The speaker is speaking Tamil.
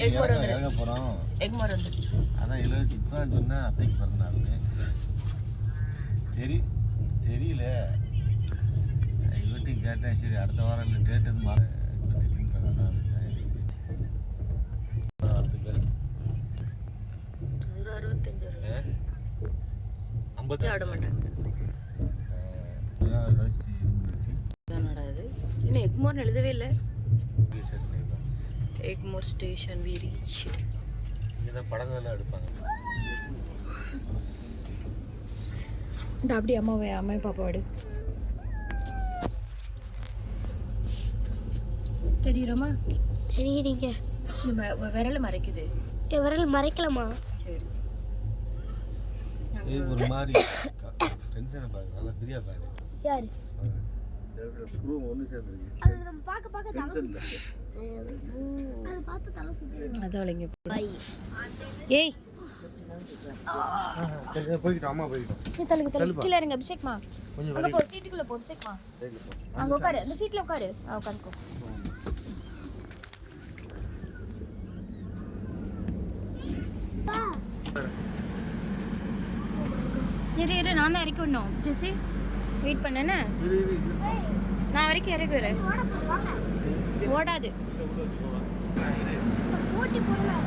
எக்மோர் வந்துருச்சு. போகிறோம். எக்மோர் வந்துருச்சு. அதான் இலவசி இப்போ தான் சொன்னேன் அத்தைக்கு பிறந்தாருன்னு. சரியில்ல வீட்டுக்கு கேட்டேன். சரி அடுத்த வாரம் இல்லை டேட்டு இது மாற இப்போ திடீர்னு பிறந்தாரு. வரத்துக்கு 65 50 ஆட மாட்டாங்க. என்னடா இது இன்னும் எக்மோர்னு எழுதவே இல்லை. Egmore station we reach. இங்கே தான் படங்கள்லாம் எடுப்பாங்க. இந்த அப்படி அம்மா பாப்பாடு தெரியுறமா? தெரியுறீங்க. விரல் மறைக்குது. விரல் மறைக்கலாமா? சரி ஒரு மாதிரி டென்ஷனை பாருங்க. நல்லா ஃப்ரீயாக பாருங்க. யாரு ரூம் ஒன்று சேர்ந்துருக்கு. அது நம்ம பார்க்க தலை சுத்து. அது பார்த்து தலை சுத்து. அதவளைங்க ஏய் போய்கிட்டோம். அம்மா போய்கிட்டோம். சரி தள்ளுங்க கீழே இருங்க. அபிஷேக்மா அங்கே போ சீட்டுக்குள்ளே போ. அபிஷேக்மா அங்கே உட்காரு. அந்த சீட்டில் உட்காரு. உட்காந்துக்கோ. இரு நான் தான் இறக்கி விடணும். ஜெசி வெயிட் பண்ணேன்னு நான் வரைக்கும் இறக்கி வரேன். ஓடாது. போட்டி போடலாம்.